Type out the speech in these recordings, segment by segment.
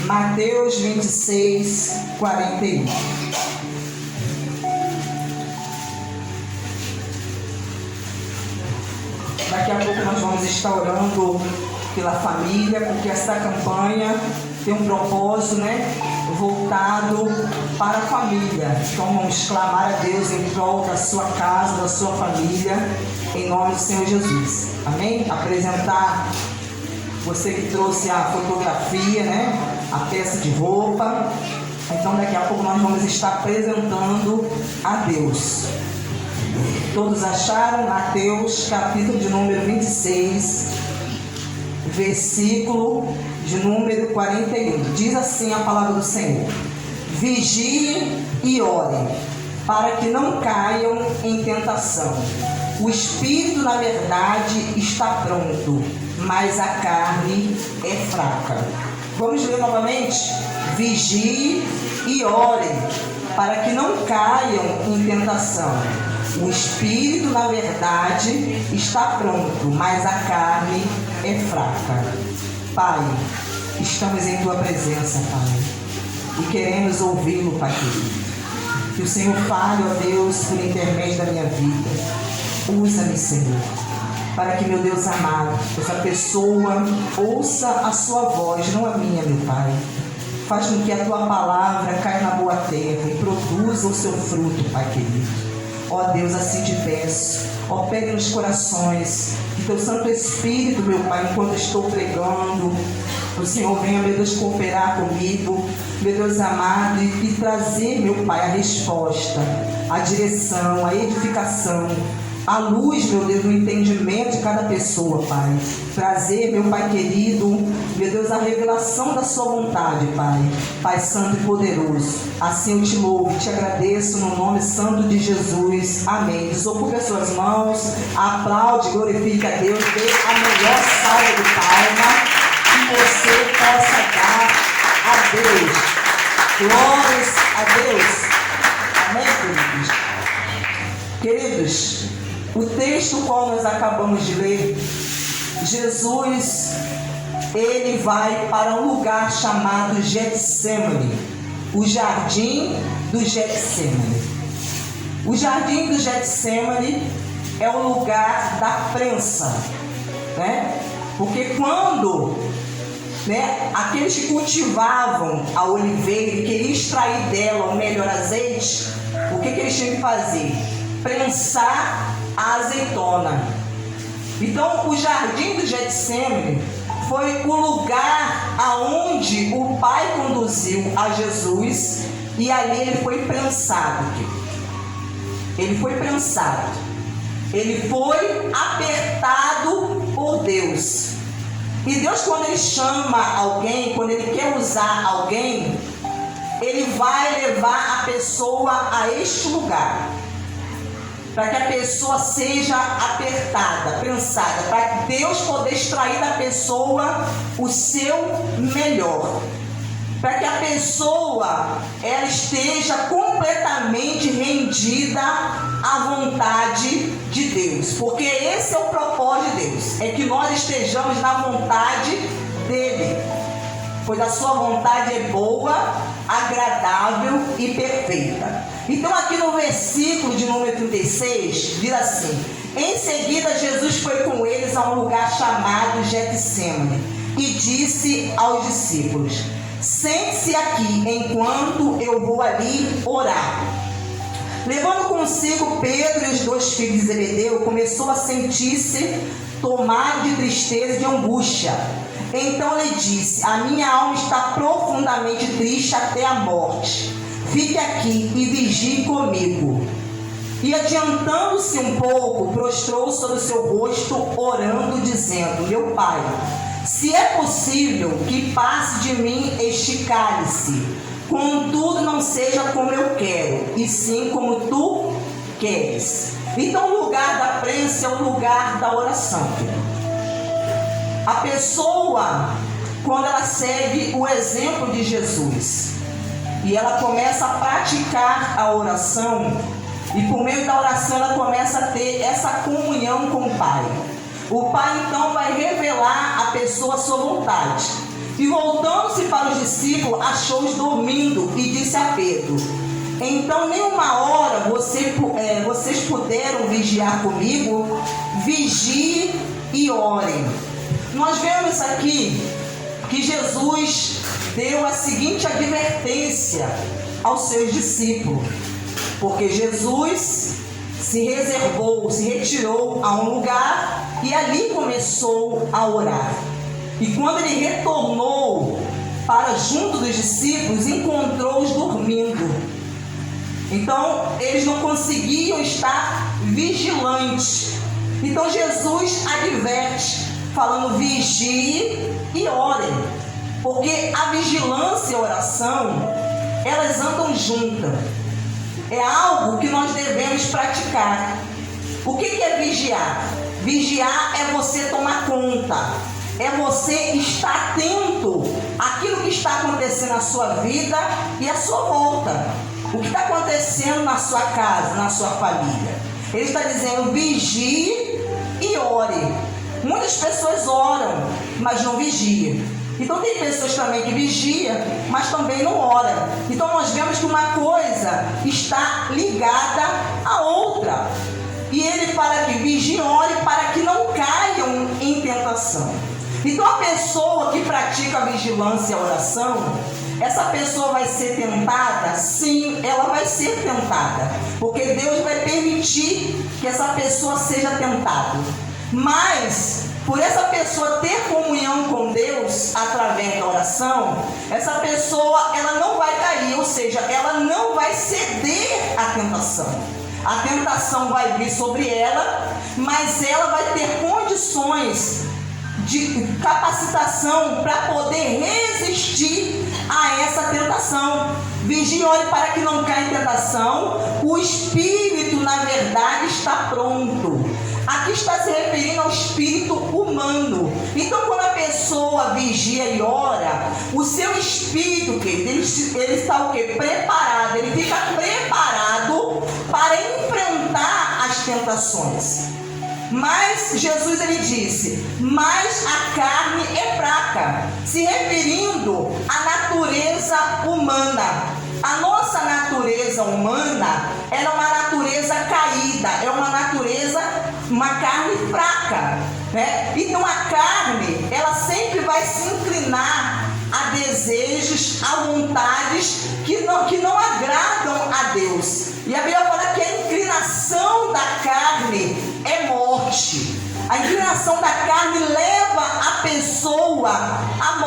Mateus 26, 41. Daqui a pouco nós vamos estar orando pela família, porque essa campanha tem um propósito, voltado para a família. Então vamos clamar a Deus em prol da sua casa, da sua família, em nome do Senhor Jesus. Amém? Apresentar você que trouxe a fotografia, a peça de roupa. Então daqui a pouco nós vamos estar apresentando a Deus. Todos acharam? Mateus, capítulo de número 26, versículo de número 41. Diz assim a palavra do Senhor: vigiem e orem, para que não caiam em tentação. O espírito, na verdade, está pronto, mas a carne é fraca. Vamos ler novamente? Vigiem e orem, para que não caiam em tentação. O espírito, na verdade, está pronto, mas a carne é fraca. Pai, estamos em Tua presença, Pai, e queremos ouvi-lo, Pai querido. Que o Senhor fale, ó Deus, por intermédio da minha vida. Usa-me, Senhor, para que, meu Deus amado, essa pessoa ouça a Sua voz, não a minha, meu Pai. Faz com que a Tua palavra caia na boa terra e produza o seu fruto, Pai querido. Ó Deus, assim te peço, opere nos corações, que Teu Santo Espírito, meu Pai, enquanto estou pregando, o Senhor venha, meu Deus, cooperar comigo, meu Deus amado, e trazer, meu Pai, a resposta, a direção, a edificação, a luz, meu Deus, no entendimento de cada pessoa, Pai. Trazer, meu Pai querido, meu Deus, a revelação da Sua vontade, Pai. Pai Santo e poderoso. Assim eu te louvo e te agradeço no nome santo de Jesus. Amém. Desocupe as suas mãos, aplaude, glorifique a Deus, dê a melhor salva de palma que você possa dar a Deus. Glórias a Deus. Amém, queridos? Queridos, o texto qual nós acabamos de ler, Jesus, ele vai para um lugar chamado Getsemane, o jardim do Getsemane. O jardim do Getsemane é o lugar da prensa, porque quando aqueles que cultivavam a oliveira e queriam extrair dela o melhor azeite, o que eles tinham que fazer? Prensar a azeitona. Então o jardim do Getsemane foi o lugar aonde o Pai conduziu a Jesus, e ali ele foi prensado. Ele foi prensado. Ele foi apertado por Deus. E Deus, quando Ele chama alguém, quando Ele quer usar alguém, Ele vai levar a pessoa a este lugar, para que a pessoa seja apertada, prensada, para que Deus poder extrair da pessoa o seu melhor, para que a pessoa ela esteja completamente rendida à vontade de Deus, porque esse é o propósito de Deus, é que nós estejamos na vontade dele, pois a sua vontade é boa, agradável e perfeita. Então aqui no versículo de número 36, diz assim: em seguida Jesus foi com eles a um lugar chamado Getsemane e disse aos discípulos: sente-se aqui enquanto eu vou ali orar. Levando consigo Pedro e os 2 filhos de Zebedeu, começou a sentir-se tomado de tristeza e de angústia. Então lhe disse: a minha alma está profundamente triste até a morte. Fique aqui e vigie comigo. E adiantando-se um pouco, prostrou sobre o seu rosto, orando, dizendo: meu Pai, se é possível que passe de mim este cálice, contudo não seja como eu quero, e sim como tu queres. Então o lugar da prensa é o lugar da oração. A pessoa, quando ela segue o exemplo de Jesus e ela começa a praticar a oração, e por meio da oração ela começa a ter essa comunhão com o Pai. O Pai então vai revelar à pessoa a sua vontade. E voltando-se para os discípulos, achou-os dormindo e disse a Pedro: então nenhuma hora vocês puderam vigiar comigo? Vigiem e orem. Nós vemos aqui que Jesus deu a seguinte advertência aos seus discípulos, porque Jesus se reservou, se retirou a um lugar e ali começou a orar. E quando ele retornou para junto dos discípulos, encontrou-os dormindo. Então eles não conseguiam estar vigilantes. Então Jesus adverte, falando: vigie e orem, porque a vigilância e a oração, elas andam juntas. É algo que nós devemos praticar. O que é vigiar? Vigiar é você tomar conta, é você estar atento àquilo que está acontecendo na sua vida e à sua volta. O que está acontecendo na sua casa, na sua família. Ele está dizendo: vigie e ore. Muitas pessoas oram, mas não vigiam. Então tem pessoas também que vigiam, mas também não oram. Então nós vemos que uma coisa está ligada à outra. E ele fala que vigie e ore para que não caiam em tentação. Então a pessoa que pratica a vigilância e a oração, essa pessoa vai ser tentada? Sim, ela vai ser tentada, porque Deus vai permitir que essa pessoa seja tentada. Mas, por essa pessoa ter comunhão com Deus através da oração, essa pessoa ela não vai cair, ou seja, ela não vai ceder à tentação. A tentação vai vir sobre ela, mas ela vai ter condições de capacitação para poder resistir a essa tentação. Vigie e ore para que não caia em tentação. O espírito, na verdade, está pronto. Aqui está se referindo ao espírito humano. Então, quando a pessoa vigia e ora, o seu espírito, ele está o quê? Preparado. Ele fica preparado para enfrentar as tentações. Mas Jesus ele disse: mas a carne é fraca, se referindo à natureza humana. A nossa natureza humana é uma natureza caída, é uma carne fraca, né? Então a carne, ela sempre vai se inclinar a desejos, a vontades que não agradam a Deus. E a Bíblia fala que a inclinação da carne é morte. A inclinação da carne leva a pessoa à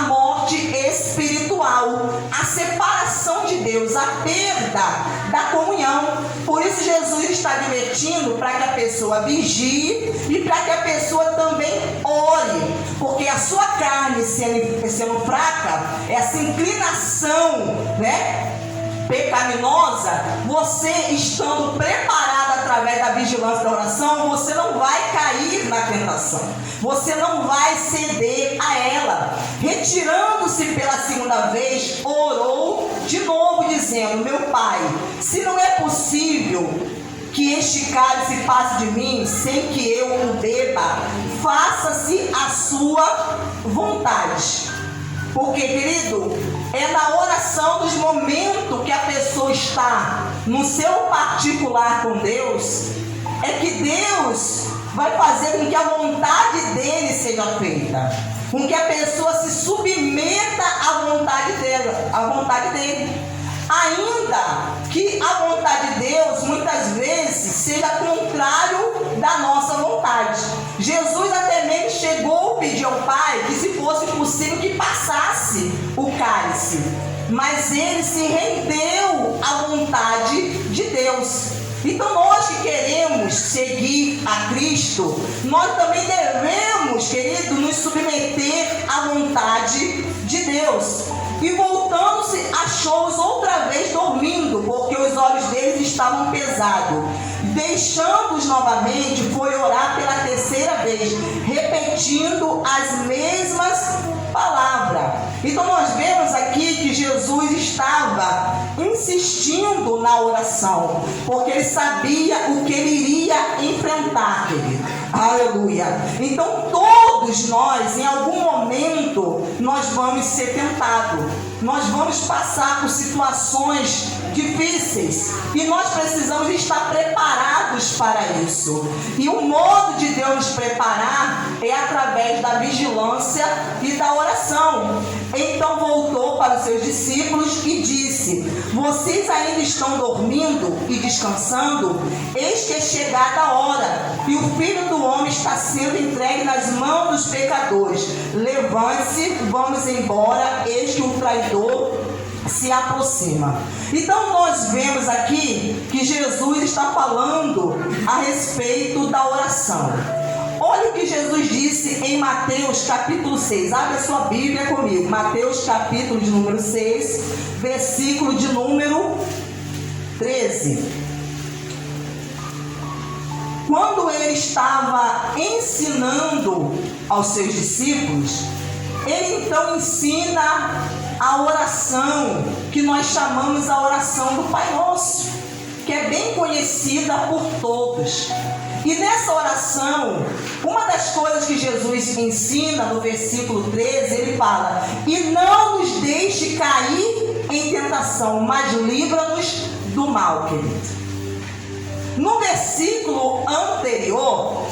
morte espiritual, a separação de Deus, a perda da comunhão. Por isso Jesus está advertindo para que a pessoa vigie e para que a pessoa também ore, porque a sua carne sendo fraca, essa inclinação, né, pecaminosa, você estando preparado através da vigilância da oração, você não vai cair na tentação, você não vai ceder a ela. Retirando-se pela segunda vez, orou de novo, dizendo: meu Pai, se não é possível que este cálice passe de mim sem que eu o beba, faça-se a sua vontade. Porque, querido, é na oração dos momentos que a pessoa está no seu particular com Deus, é que Deus vai fazer com que a vontade dele seja feita, com que a pessoa se submeta à vontade dele. Ainda que a vontade de Deus muitas vezes seja contrário da nossa vontade. Jesus até mesmo chegou a pedir ao Pai que, se fosse possível, que passasse o cálice, mas ele se rendeu à vontade de Deus. Então nós que queremos seguir a Cristo, nós também devemos, querido, nos submeter à vontade de Deus. E voltando-se, achou-os outra vez dormindo, porque os olhos deles estavam pesados. Deixando-os novamente, foi orar pela terceira vez, repetindo as mesmas palavras. Então nós vemos aqui que Jesus estava insistindo na oração, porque ele sabia o que ele iria enfrentar, querido. Aleluia. Então toda todos nós, em algum momento, nós vamos ser tentados. Nós vamos passar por situações difíceis e nós precisamos estar preparados para isso. E o modo de Deus nos preparar é através da vigilância e da oração. Então voltou para os seus discípulos e disse: vocês ainda estão dormindo e descansando? Eis que é chegada a hora, e o Filho do Homem está sendo entregue nas mãos dos pecadores. Levante-se, vamos embora, eis que o traidor se aproxima. Então nós vemos aqui que Jesus está falando a respeito da oração. Olha o que Jesus disse em Mateus capítulo 6. Abre a sua Bíblia comigo. Mateus capítulo de número 6, versículo de número 13. Quando ele estava ensinando aos seus discípulos, ele então ensina a oração que nós chamamos a oração do Pai Nosso, que é bem conhecida por todos. E nessa oração, uma das coisas que Jesus ensina no versículo 13, ele fala: e não nos deixe cair em tentação, mas livra-nos do mal, querido. No versículo anterior,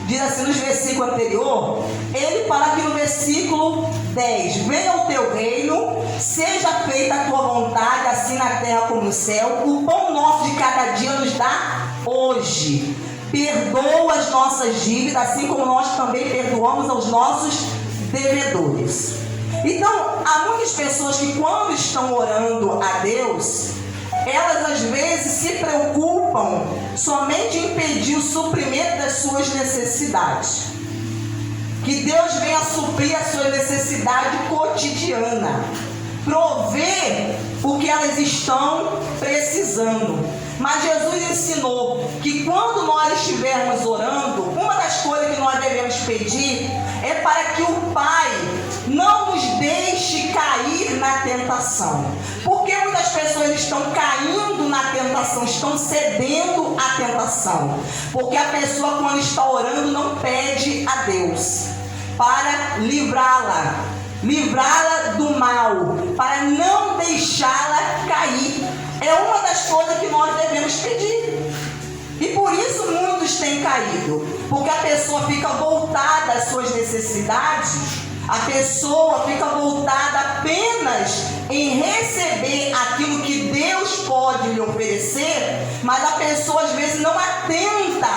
diz assim, nos versículos anterior, ele fala aqui no versículo 10: venha o teu reino, seja feita a tua vontade, assim na terra como no céu. O pão nosso de cada dia nos dá hoje. Perdoa as nossas dívidas, assim como nós também perdoamos aos nossos devedores. Então, há muitas pessoas que quando estão orando a Deus, elas às vezes se preocupam somente em pedir o suprimento das suas necessidades. Que Deus venha suprir a sua necessidade cotidiana, prover o que elas estão precisando. Mas Jesus ensinou que quando nós estivermos orando, uma das coisas que nós devemos pedir é para que o Pai não nos deixe cair na tentação. Porque muitas pessoas estão caindo na tentação, estão cedendo à tentação. Porque a pessoa, quando está orando, não pede a Deus para livrá-la do mal, para não deixá-la cair. É uma das coisas que nós devemos pedir. E por isso muitos têm caído, porque a pessoa fica voltada às suas necessidades, a pessoa fica voltada apenas em receber aquilo que Deus pode lhe oferecer, mas a pessoa às vezes não atenta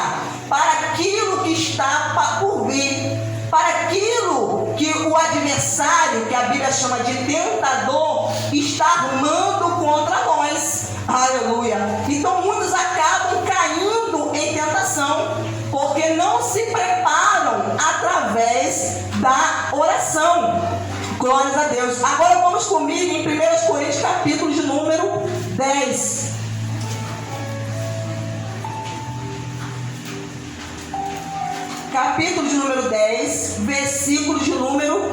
para aquilo que está por vir, para aquilo que o adversário, que a Bíblia chama de tentador, está armando contra nós. Aleluia! Então muitos acabam caindo em tentação, porque não se preparam através da oração. Glórias a Deus. Agora vamos comigo em 1 Coríntios capítulo de número 10. Capítulo de número 10, versículo de número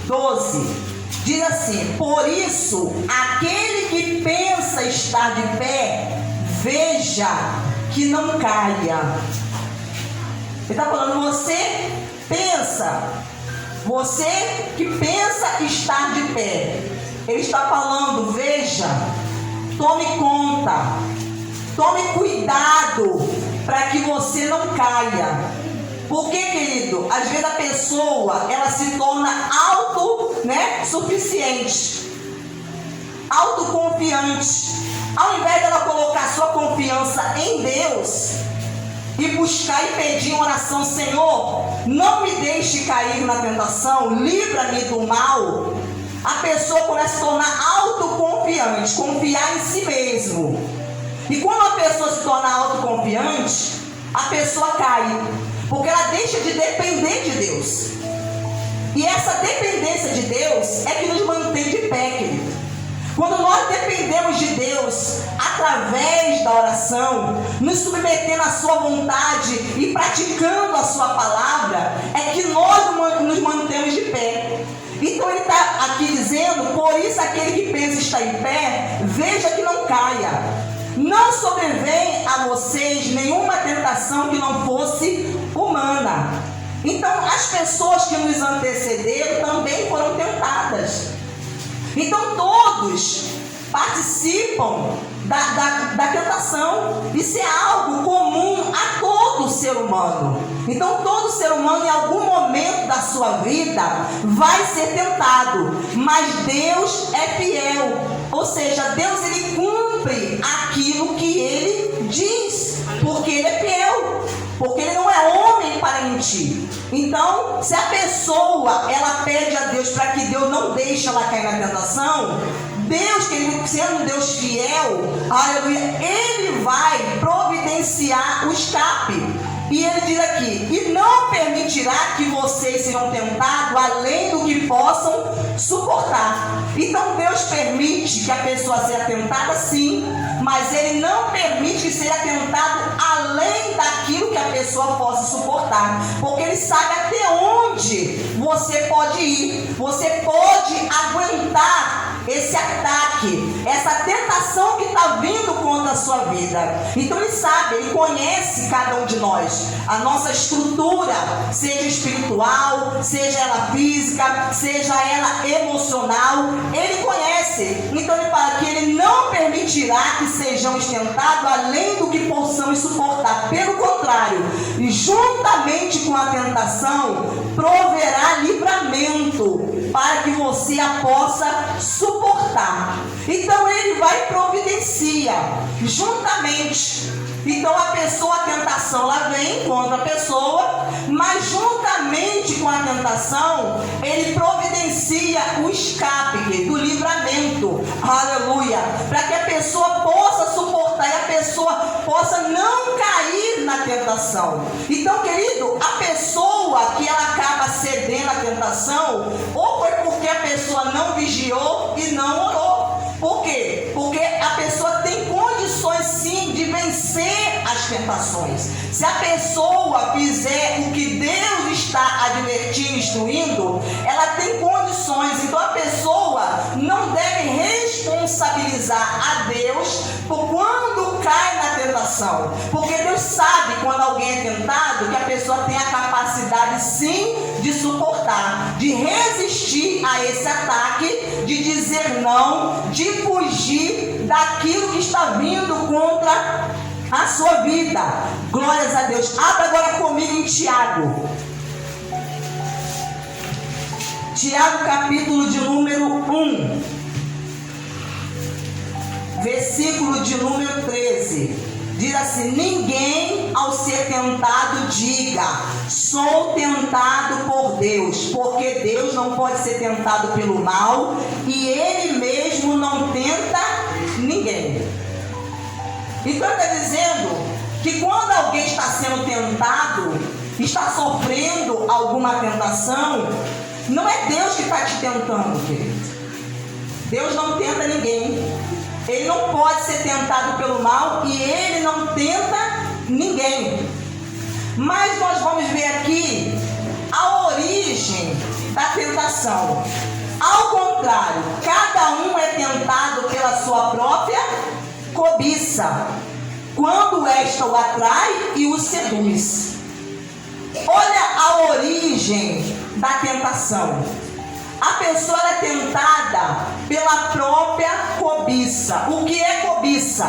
12. Diz assim: por isso, aquele que pensa estar de pé, veja que não caia. Ele está falando, você que pensa estar de pé. Ele está falando, veja, tome conta, tome cuidado para que você não caia. Por que, querido? Às vezes a pessoa, ela se torna suficiente, autoconfiante. Ao invés dela colocar sua confiança em Deus e buscar e pedir em oração: Senhor, não me deixe cair na tentação, livra-me do mal. A pessoa começa a se tornar autoconfiante, confiar em si mesmo. E quando a pessoa se torna autoconfiante, a pessoa cai, porque ela deixa de depender de Deus. E essa dependência de Deus é que nos mantém de pé, querido. Quando nós dependemos de Deus através da oração, nos submetendo à sua vontade e praticando a sua palavra, é que nós nos mantemos de pé. Então ele está aqui dizendo: por isso aquele que pensa estar em pé, veja que não caia. Não sobrevém a vocês nenhuma tentação que não fosse humana. Então, as pessoas que nos antecederam também foram tentadas. Então, todos participam da tentação. Isso é algo comum a todo ser humano. Então, todo ser humano, em algum momento da sua vida, vai ser tentado. Mas Deus é fiel. Ou seja, Deus, ele cumpre aquilo que ele diz. Porque ele é fiel. Porque ele não é homem para mentir. Então, se a pessoa, ela pede a Deus para que Deus não deixe ela cair na tentação, Deus, que ele sendo um Deus fiel, aleluia, ele vai providenciar o escape. E ele diz aqui: e não permitirá que vocês sejam tentados além do que possam suportar. Então Deus permite que a pessoa seja tentada, sim, mas ele não permite que seja tentado além daquilo que a pessoa possa suportar, porque ele sabe até onde você pode ir. Você pode aguentar esse ataque, essa tentação que está vindo contra a sua vida. Então ele sabe, ele conhece cada um de nós, a nossa estrutura, seja espiritual, seja ela física, seja ela emocional, ele conhece. Então ele fala que ele não permitirá que sejamos tentados além do que possamos suportar. Pelo contrário, juntamente com a tentação, proverá livramento para que você a possa suportar. Então ele vai providenciar juntamente. Então a pessoa, a tentação, ela vem contra a pessoa, mas juntamente com a tentação, ele providencia o escape do livramento, aleluia, para que a pessoa possa suportar e a pessoa possa não cair na tentação. Então, querido, a pessoa que ela acaba cedendo à tentação, ou foi porque a pessoa não vigiou e não orou. Por quê? Porque a pessoa tem condições sim de vencer as tentações. Se a pessoa fizer o que Deus está advertindo, instruindo, ela tem condições. Então a pessoa não deve responsabilizar a Deus por quando cai na tentação. Porque Deus sabe quando alguém é tentado que a pessoa tem a capacidade sim de suportar, de resistir a esse ataque, de dizer não, de fugir daquilo que está vindo contra a sua vida. Glórias a Deus. Abra agora comigo em Tiago. Tiago, capítulo de número 1, versículo de número 13. Diz assim: ninguém ao ser tentado diga, sou tentado por Deus, porque Deus não pode ser tentado pelo mal e ele mesmo não tenta ninguém. Então está dizendo que quando alguém está sendo tentado, está sofrendo alguma tentação, não é Deus que está te tentando, querido. Deus não tenta ninguém. Ele não pode ser tentado pelo mal e ele não tenta ninguém. Mas nós vamos ver aqui a origem da tentação. Ao contrário, cada um é tentado pela sua própria cobiça, quando esta o atrai e o seduz. Olha a origem da tentação. A pessoa é tentada pela própria cobiça. O que é cobiça?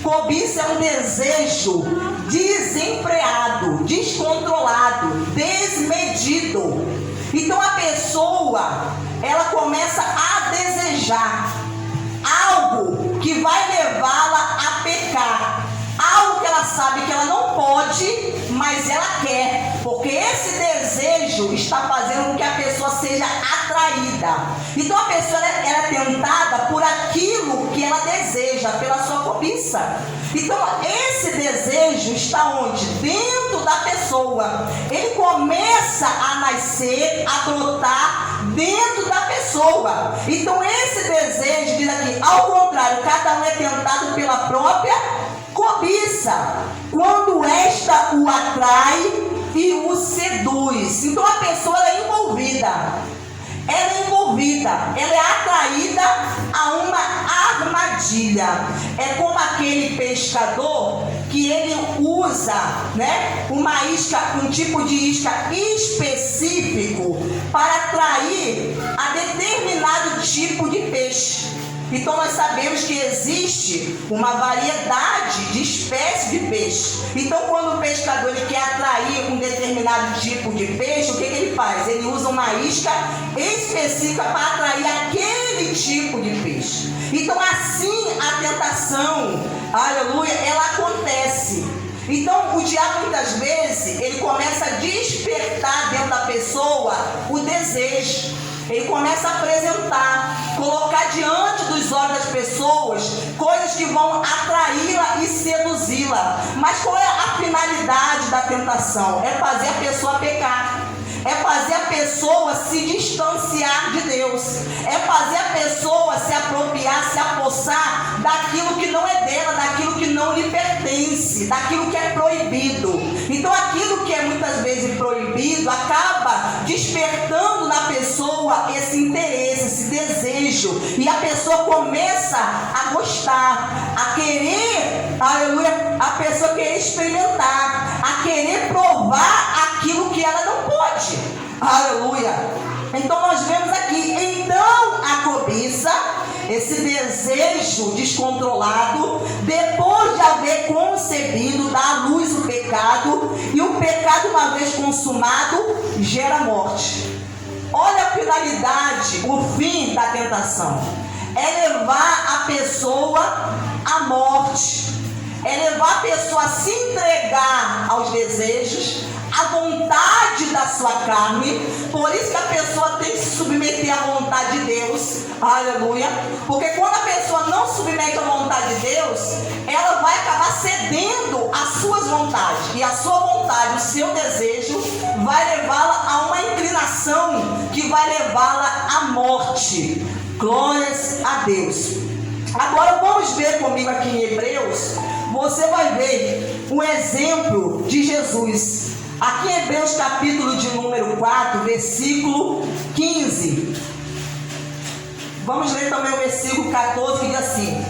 Cobiça é um desejo desenfreado, descontrolado, desmedido. Então a pessoa, ela começa a desejar algo que vai levá-la a pecar. Algo que ela sabe que ela não pode, mas ela quer, porque esse desejo está fazendo com que a pessoa seja atraída. Então a pessoa ela é tentada por aquilo que ela deseja, pela sua cobiça. Então esse desejo está onde? Dentro da pessoa. Ele começa a nascer, a brotar dentro da pessoa. Então esse desejo, diz aqui, ao contrário, cada um é tentado pela própria cobiça, quando esta o atrai e o seduz. Então a pessoa ela é envolvida, ela é atraída a uma armadilha. armadilha. É como aquele pescador que ele usa, né, uma isca, um tipo de isca específico para atrair a determinado tipo de peixe. Então nós sabemos que existe uma variedade de espécies de peixe. Então quando o pescador ele quer atrair um determinado tipo de peixe, o que ele faz? Ele usa uma isca específica para atrair aquele tipo de peixe. Então assim a tentação, aleluia, ela acontece. Então o diabo muitas vezes ele começa a despertar dentro da pessoa o desejo. Ele começa a apresentar, colocar diante dos olhos das pessoas coisas que vão atraí-la e seduzi-la. Mas qual é a finalidade da tentação? É fazer a pessoa pecar. É fazer a pessoa se distanciar de Deus. É fazer a pessoa se apropriar, se apossar daquilo que não é dela, daquilo que não lhe pertence, daquilo que é proibido. Então aquilo que é muitas vezes proibido acaba despertando na pessoa esse interesse, esse desejo. E a pessoa começa a gostar, a querer, aleluia, a pessoa querer experimentar, a querer provar aquilo que ela não pode. Aleluia. Então nós vemos aqui, então a cobiça, esse desejo descontrolado, depois de haver concebido, dá à luz o pecado, e o pecado, uma vez consumado, gera morte. Olha a finalidade, o fim da tentação. É levar a pessoa à morte. É levar a pessoa a se entregar aos desejos, à vontade da sua carne. Por isso que a pessoa tem que se submeter à vontade de Deus. Aleluia. Porque quando a pessoa não se submete à vontade de Deus, ela vai acabar cedendo às suas vontades. E a sua vontade, o seu desejo, vai levá-la a uma inclinação que vai levá-la à morte. Glórias a Deus. Agora vamos ver comigo aqui em Hebreus. Você vai ver o exemplo de Jesus. Aqui em Hebreus capítulo de número 4, versículo 15. Vamos ler também o versículo 14, que diz assim: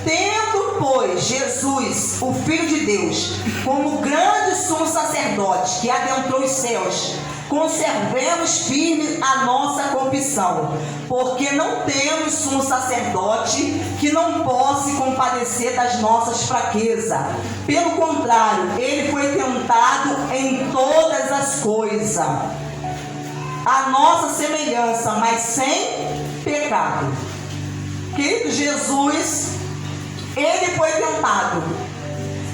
tendo, pois, Jesus, o Filho de Deus, como grande sumo sacerdote que adentrou os céus, conservemos firme a nossa confissão, porque não temos sumo sacerdote que não possa se compadecer das nossas fraquezas. Pelo contrário, ele foi tentado em todas as coisas, a nossa semelhança, mas sem pecado. Querido, Jesus, ele foi tentado.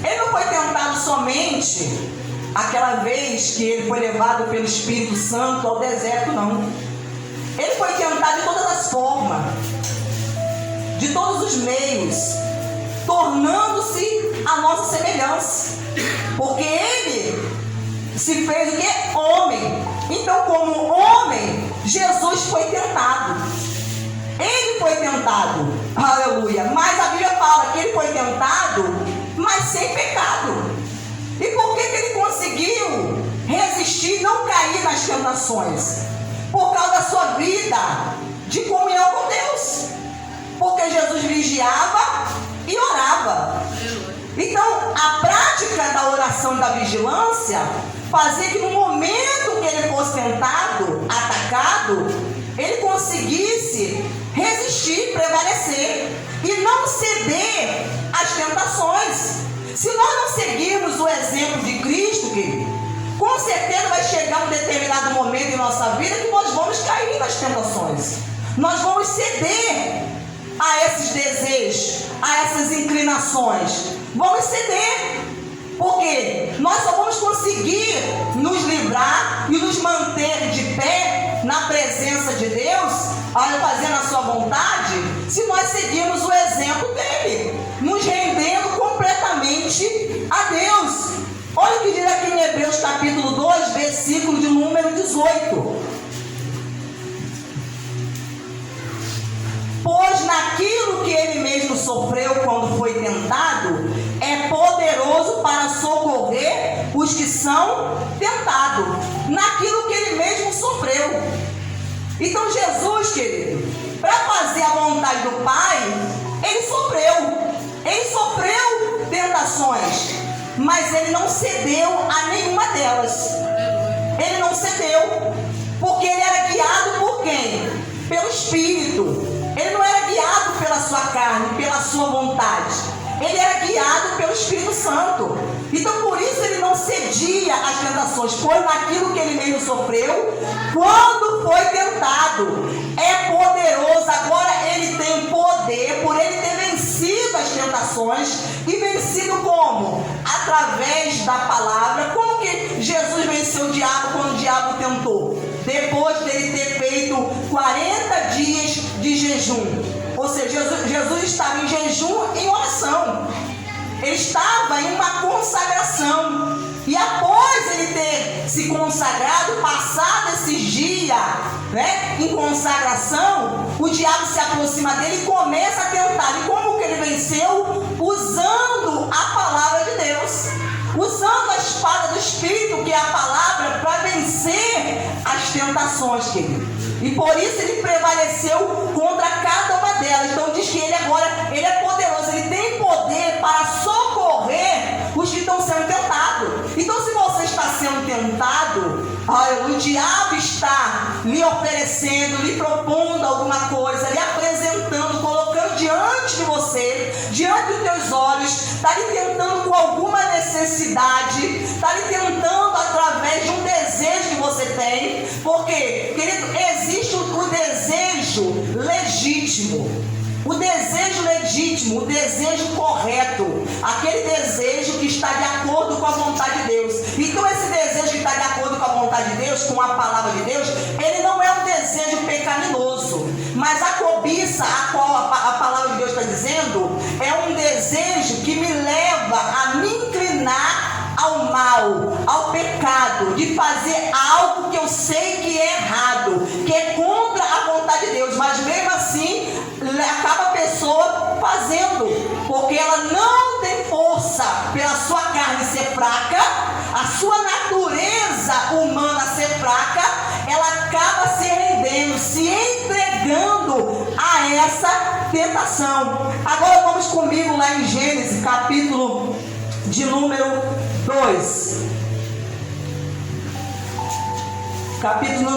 Ele não foi tentado somente aquela vez que ele foi levado pelo Espírito Santo ao deserto, não. Ele foi tentado de todas as formas, de todos os meios, tornando-se a nossa semelhança, porque ele se fez o que? Homem. Então, como homem, Jesus foi tentado. Ele foi tentado, aleluia. Mas a Bíblia fala que ele foi tentado, mas sem pecado. E por que ele conseguiu resistir e não cair nas tentações? Por causa da sua vida de comunhão com Deus. Porque Jesus vigiava e orava. Então, a prática da oração e da vigilância fazia que no momento que ele fosse tentado, atacado, ele conseguisse resistir, prevalecer e não ceder às tentações. Se nós não seguirmos o exemplo de Cristo, querido, com certeza vai chegar um determinado momento em nossa vida que nós vamos cair nas tentações. Nós vamos ceder a esses desejos, a essas inclinações. Vamos ceder. Porque nós só vamos conseguir nos livrar e nos manter de pé na presença de Deus, fazendo a sua vontade, se nós seguirmos o exemplo dele, nos rendendo completamente a Deus. Olha o que diz aqui em Hebreus capítulo 2, versículo de número 18. Pois naquilo que ele mesmo sofreu quando foi tentado, é poderoso para socorrer os que são tentados. Naquilo que ele mesmo sofreu. Então Jesus, querido, para fazer a vontade do Pai, ele Ele sofreu tentações, mas ele não cedeu a nenhuma delas. Ele não cedeu, porque ele era guiado por quem? Pelo Espírito. Ele não era guiado pela sua carne, pela sua vontade. Ele era guiado pelo Espírito Santo. Então por isso ele não cedia às tentações. Foi naquilo que ele mesmo sofreu quando foi tentado. É poderoso. Agora ele tem poder por ele ter vencido as tentações. E vencido como? Através da palavra. Como que Jesus venceu o diabo quando o diabo tentou? Depois dele ter feito 40 dias de jejum. Ou seja, Jesus estava em jejum, em oração. Ele estava em uma consagração. E após ele ter se consagrado, passado esses dias, em consagração, o diabo se aproxima dele e começa a tentar. E como que ele venceu? Usando a palavra de Deus. Usando a espada do Espírito, que é a palavra, para vencer as tentações, querido. E por isso ele prevaleceu contra cada uma delas. Então diz que ele agora, ele é poderoso, ele tem poder para socorrer os que estão sendo tentados. Então se você está sendo tentado, o diabo está lhe oferecendo, lhe propondo alguma coisa, lhe apresentando, colocando diante de você, diante dos teus olhos, está lhe tentando com alguma necessidade, está lhe tentando através de um desejo que você tem, porque, querido, existe o desejo legítimo. O desejo legítimo, o desejo correto, aquele desejo que está de acordo com a vontade de Deus. Então esse desejo que está de acordo com a vontade de Deus, com a palavra de Deus, ele não é um desejo pecaminoso, mas a cobiça a qual a palavra de Deus está dizendo, é um desejo que me leva a me inclinar ao mal, ao pecado, de fazer algo que eu sei que é errado, que é contra a vontade de Deus, mas mesmo assim acaba a pessoa fazendo, porque ela não tem força pela sua carne ser fraca, a sua natureza humana ser fraca, ela acaba se rendendo, se entregando a essa tentação. Agora vamos comigo lá em Gênesis, capítulo de número 2. Capítulo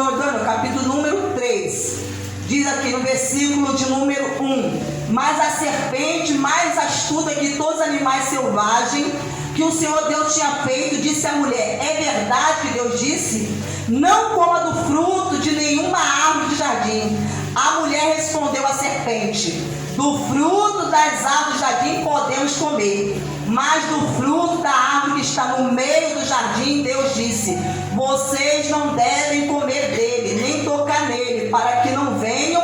número 3. Diz aqui no versículo de número 1: Mas a serpente, mais astuta que todos os animais selvagens que o Senhor Deus tinha feito, disse à mulher: É verdade que Deus disse: Não coma do fruto de nenhuma árvore do jardim. A mulher respondeu à serpente: Do fruto das árvores do jardim podemos comer, mas do fruto da árvore que está no meio do jardim, Deus disse: Vocês não devem comer dele, nem tocar nele, para que não venham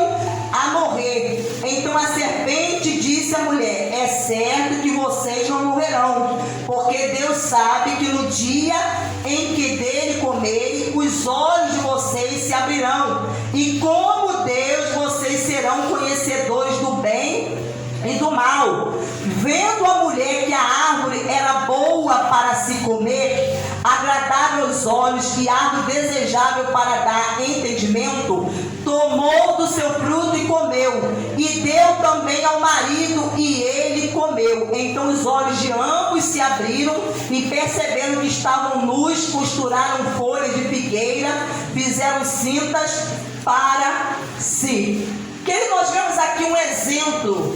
a morrer. Então a serpente disse à mulher: É certo que vocês não morrerão, porque Deus sabe que no dia em que dele comerem, os olhos de vocês se abrirão, e como Deus, vocês serão conhecedores do bem e do mal. Vendo a mulher que a árvore era boa para se comer, agradável aos olhos e árvore desejável para dar entendimento, tomou do seu fruto e comeu, e deu também ao marido, e ele comeu. Então os olhos de ambos se abriram, e percebendo que estavam nus, costuraram folhas de figueira, fizeram cintas para si. Que nós vemos aqui um exemplo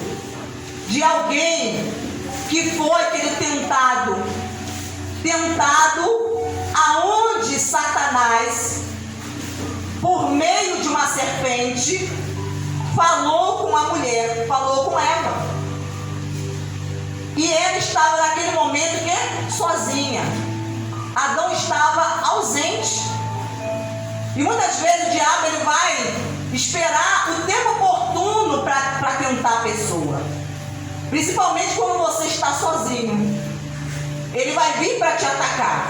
de alguém que foi tentado aonde Satanás, por meio de uma serpente, falou com a mulher, falou com Eva, e ela estava naquele momento sozinha. Adão estava ausente, e muitas vezes o diabo ele vai esperar o tempo oportuno para tentar a pessoa. Principalmente quando você está sozinho, ele vai vir para te atacar.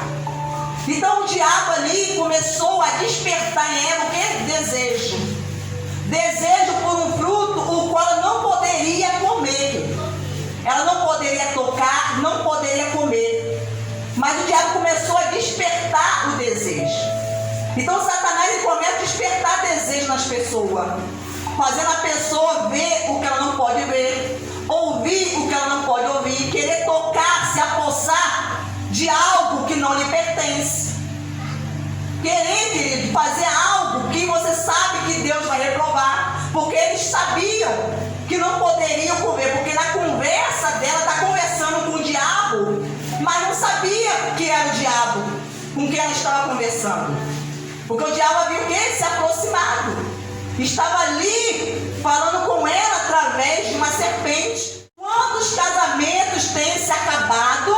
Então o diabo ali começou a despertar em Eva o que? Desejo por um fruto o qual ela não poderia comer. Ela não poderia tocar, não poderia comer. Mas o diabo começou a despertar o desejo. Então Satanás ele começa a despertar desejo nas pessoas, fazendo a pessoa ver o que ela não pode ver, ouvir estava conversando. Porque o diabo havia o quê? Se aproximado. Estava ali falando com ela através de uma serpente. Quantos casamentos têm se acabado?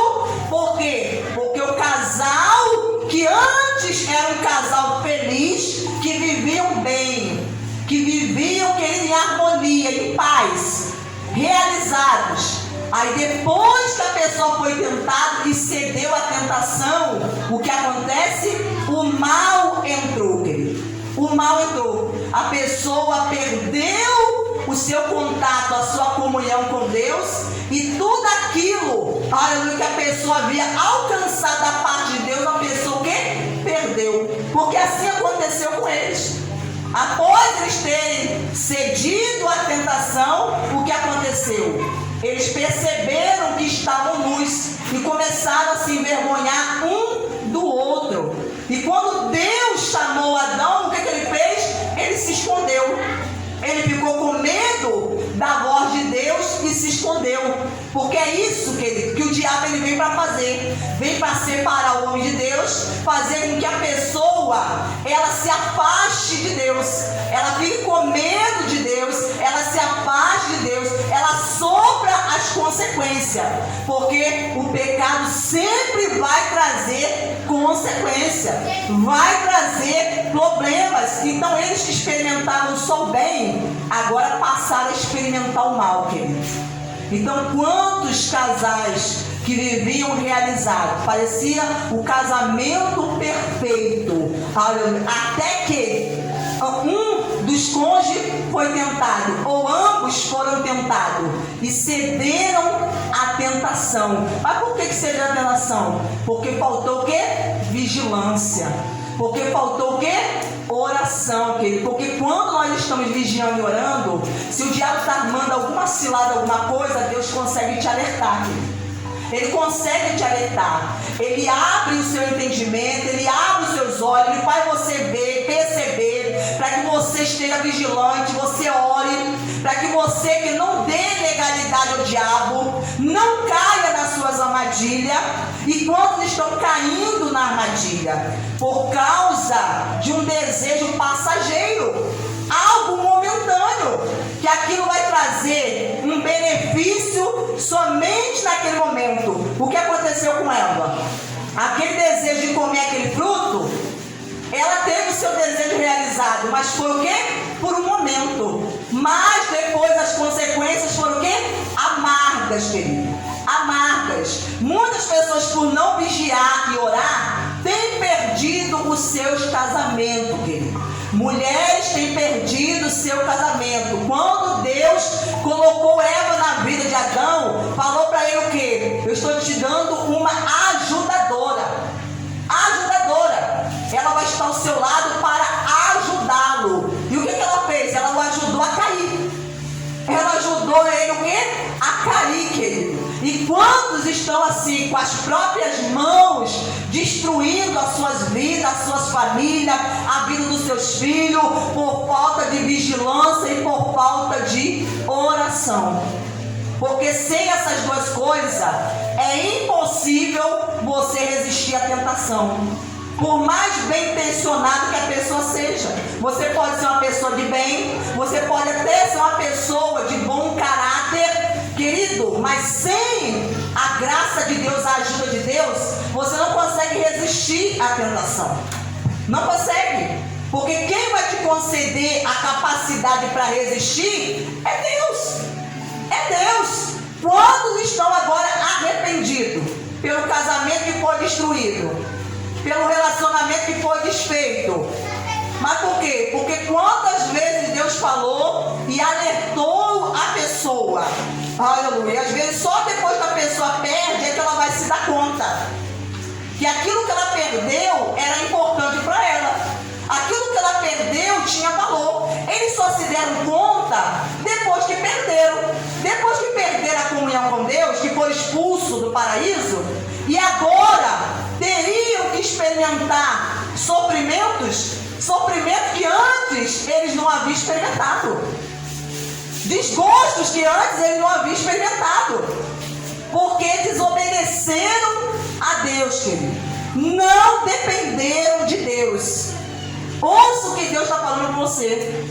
Por quê? Porque o casal que antes era um casal feliz, que viviam bem, que viviam, querido, em harmonia, em paz, realizados. Aí depois que a pessoa foi tentada e cedeu à tentação, o que acontece? O mal entrou, querido. O mal entrou. A pessoa perdeu o seu contato, a sua comunhão com Deus, e tudo aquilo, aleluia, que a pessoa havia alcançado da parte de Deus, a pessoa o quê? Perdeu. Porque assim aconteceu com eles. Após eles terem cedido à tentação, o que aconteceu? Eles perceberam que estavam nus e começaram a se envergonhar um do outro. E quando Deus chamou Adão, o que ele fez? Ele se escondeu. Ele ficou com medo da voz de Deus e se escondeu. Porque é isso, querido, que o diabo ele vem para fazer. Vem para separar o homem de Deus, fazer com que a pessoa ela se afaste de Deus. Ela fique com medo de Deus, ela se afaste de Deus, ela sofra as consequências. Porque o pecado sempre vai trazer consequência, vai trazer problemas. Então eles que experimentaram só o bem, agora passaram a experimentar o mal, queridos. Então quantos casais que viviam realizados, parecia o casamento perfeito, até que um dos cônjuges foi tentado, ou ambos foram tentados e cederam à tentação. Mas por que cederam à tentação? Porque faltou o quê? Vigilância. Porque faltou o quê? Oração, querido. Porque quando nós estamos vigiando e orando, se o diabo está armando alguma cilada, alguma coisa, Deus consegue te alertar, querido. Ele consegue te alertar. Ele abre o seu entendimento, ele abre os seus olhos, ele faz você ver, perceber, para que você esteja vigilante, você ore, para que você que não dê legalidade ao diabo, não caia nas suas armadilhas. E quantos estão caindo na armadilha? Por causa de um desejo passageiro, algo momentâneo, que aquilo vai trazer um benefício somente naquele momento. O que aconteceu com Eva? Aquele desejo de comer aquele fruto, ela teve o seu desejo realizado, mas foi o quê? Por um momento. Mas depois as consequências foram o quê? Amargas, querido. Amargas. Muitas pessoas, por não vigiar e orar, têm perdido os seus casamentos, querido. Mulheres têm perdido o seu casamento. Quando Deus colocou Eva na vida de Adão, falou para ele o quê? Eu estou te dando uma ajudadora. Ajudadora. Ela vai estar ao seu lado para ajudá-lo. E o que ela fez? Ela o ajudou a cair. Ela ajudou ele o quê? A cair, querido. E quantos estão assim, com as próprias mãos, destruindo as suas vidas, as suas famílias, a vida dos seus filhos, por falta de vigilância e por falta de oração? Porque sem essas duas coisas, é impossível você resistir à tentação. Por mais bem intencionado que a pessoa seja, você pode ser uma pessoa de bem, você pode até ser uma pessoa de bom caráter, querido, mas sem a graça de Deus, a ajuda de Deus, você não consegue resistir à tentação. Não consegue. Porque quem vai te conceder a capacidade para resistir é Deus. É Deus. Quantos estão agora arrependidos pelo casamento que foi destruído, pelo relacionamento que foi desfeito? Mas por quê? Porque quantas vezes Deus falou e alertou a pessoa? Aleluia. Às vezes só depois que a pessoa perde é que ela vai se dar conta que aquilo que ela perdeu era importante para ela. Aquilo que ela perdeu tinha valor. Eles só se deram conta depois que perderam. Depois que perderam a comunhão com Deus, que foram expulsos do paraíso, e agora teriam que experimentar sofrimentos que antes eles não haviam experimentado, desgostos que antes eles não haviam experimentado, porque desobedeceram a Deus, querido. não dependeram de Deus. Ouça o que Deus está falando com você.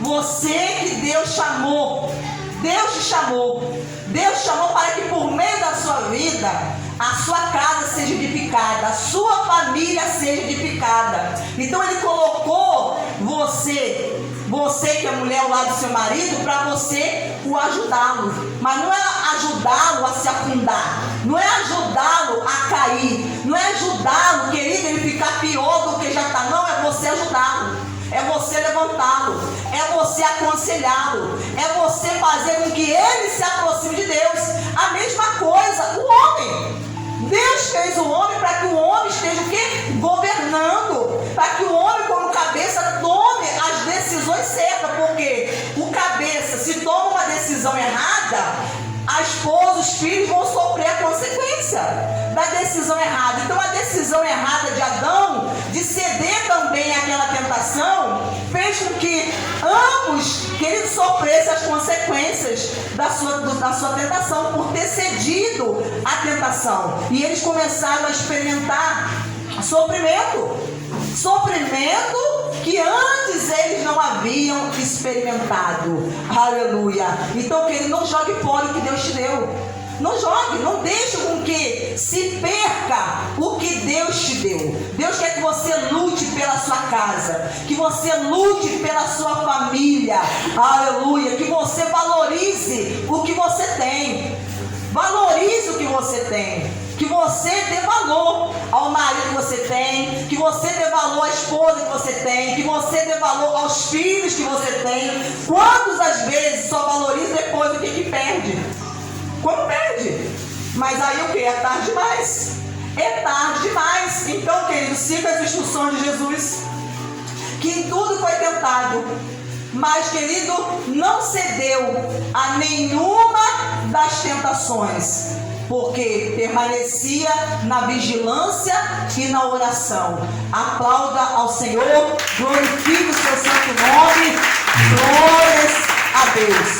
Você que Deus chamou. Deus te chamou. Deus te chamou para que por meio da sua vida a sua casa seja edificada, a sua família seja edificada. Então Ele colocou você que é mulher ao lado do seu marido, para você o ajudá-lo. Mas não é ajudá-lo a se afundar, não é ajudá-lo a cair, não é ajudá-lo, querido, ele ficar pior do que já está. Não, é você ajudá-lo, é você levantá-lo, é você aconselhá-lo, é você fazer com que ele se aproxime de Deus. A mesma coisa, o homem. Deus fez o homem para que o homem esteja o quê? Governando, para que o homem como cabeça tome as decisões certas, porque o cabeça, se toma uma decisão errada, a esposa, os filhos vão sofrer a consequência da decisão errada. Então a decisão errada de Adão, de ceder também àquela tentação, fez com que ambos, queridos, sofressem as consequências da sua tentação, por ter cedido à tentação. E eles começaram a experimentar sofrimento que antes eles não haviam experimentado. Aleluia. Então, querido, não jogue fora o que Deus te deu. Não jogue, não deixe com que se perca o que Deus te deu. Deus quer que você lute pela sua casa, que você lute pela sua família. Aleluia. Que você valorize o que você tem. Valorize o que você tem. Que você dê valor ao marido que você tem, que você dê valor à esposa que você tem, que você dê valor aos filhos que você tem. Quantas às vezes só valoriza depois o que perde? Quando perde. Mas aí o que? É tarde demais. É tarde demais. Então, querido, siga as instruções de Jesus, que em tudo foi tentado, mas, querido, não cedeu a nenhuma das tentações, porque permanecia na vigilância e na oração. Aplauda ao Senhor, glorifique o seu santo nome. Glórias a Deus.